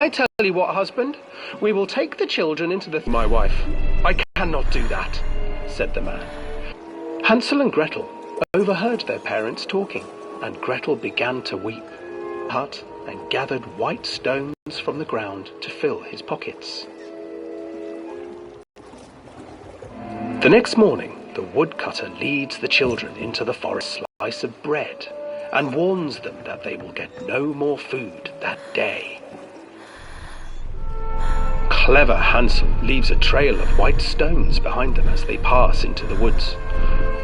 I tell you what, husband, we will take the children into the... My wife, I cannot do that, said the man. Hansel and Gretel overheard their parents talking, and Gretel began to weep. Hut and gathered white stones from the ground to fill his pockets. The next morning, the woodcutter leads the children into the forest, slice of bread, and warns them that they will get no more food that day. Clever Hansel leaves a trail of white stones behind them as they pass into the woods.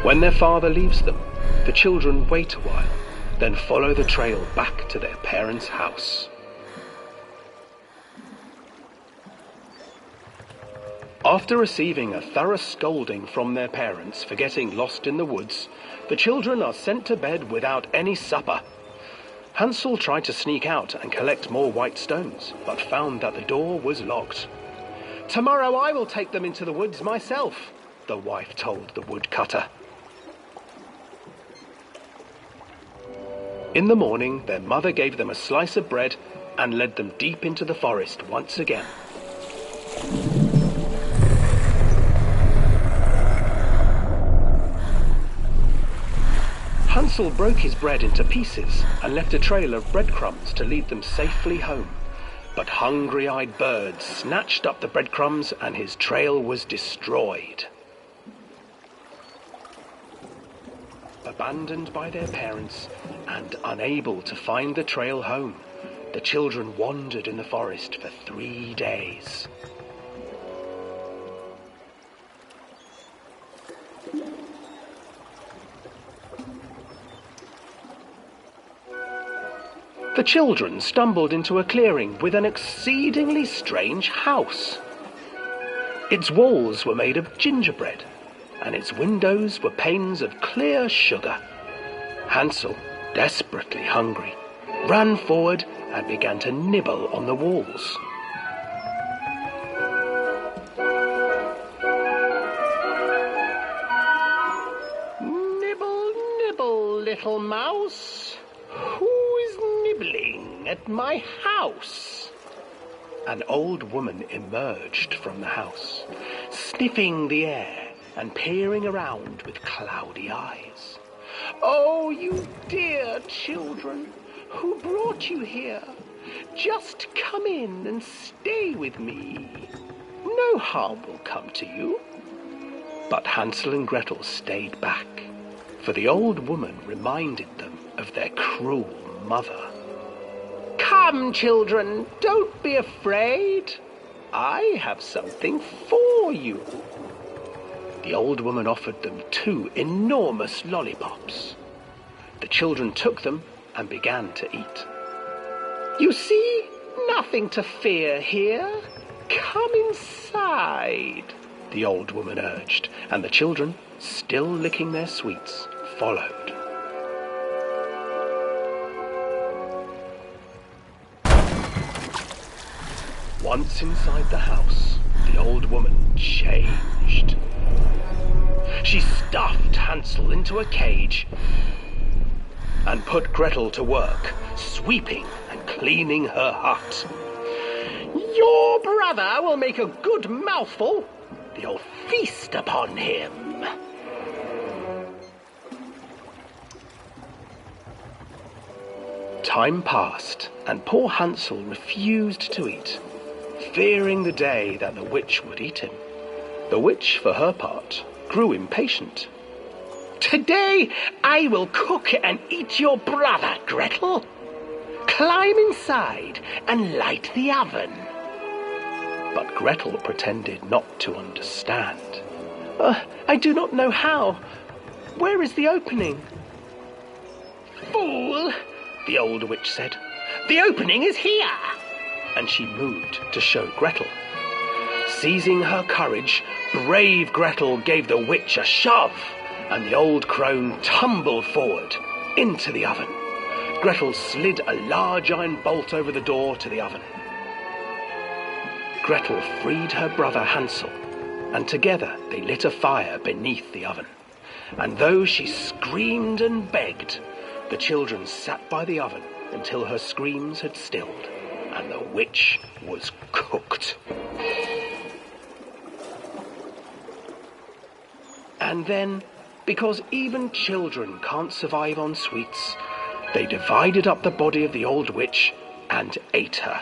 When their father leaves them, the children wait a while, then follow the trail back to their parents' house. After receiving a thorough scolding from their parents for getting lost in the woods, the children are sent to bed without any supper. Hansel tried to sneak out and collect more white stones, but found that the door was locked. "Tomorrow I will take them into the woods myself," the wife told the woodcutter. In the morning, their mother gave them a slice of bread and led them deep into the forest once again. Hansel broke his bread into pieces and left a trail of breadcrumbs to lead them safely home. But hungry-eyed birds snatched up the breadcrumbs and his trail was destroyed. Abandoned by their parents and unable to find the trail home, the children wandered in the forest for 3 days. The children stumbled into a clearing with an exceedingly strange house. Its walls were made of gingerbread, and its windows were panes of clear sugar. Hansel, desperately hungry, ran forward and began to nibble on the walls. "Nibble, nibble, little mouse. Who is nibbling at my house?" An old woman emerged from the house, sniffing the air and peering around with cloudy eyes. "Oh, you dear children, who brought you here? Just come in and stay with me. No harm will come to you." But Hansel and Gretel stayed back, for the old woman reminded them of their cruel mother. "Come, children, don't be afraid. I have something for you." The old woman offered them 2 enormous lollipops. The children took them and began to eat. "You see, nothing to fear here. Come inside," the old woman urged, and the children, still licking their sweets, followed. Once inside the house, the old woman changed. She stuffed Hansel into a cage and put Gretel to work, sweeping and cleaning her hut. "Your brother will make a good mouthful. You'll feast upon him." Time passed, and poor Hansel refused to eat, fearing the day that the witch would eat him. The witch, for her part, grew impatient. "Today I will cook and eat your brother, Gretel. Climb inside and light the oven." But Gretel pretended not to understand. I do not know how. Where is the opening?" "Fool," the old witch said. "The opening is here." And she moved to show Gretel. Seizing her courage, brave Gretel gave the witch a shove, and the old crone tumbled forward into the oven. Gretel slid a large iron bolt over the door to the oven. Gretel freed her brother Hansel, and together they lit a fire beneath the oven. And though she screamed and begged, the children sat by the oven until her screams had stilled, and the witch was cooked. And then, because even children can't survive on sweets, they divided up the body of the old witch and ate her.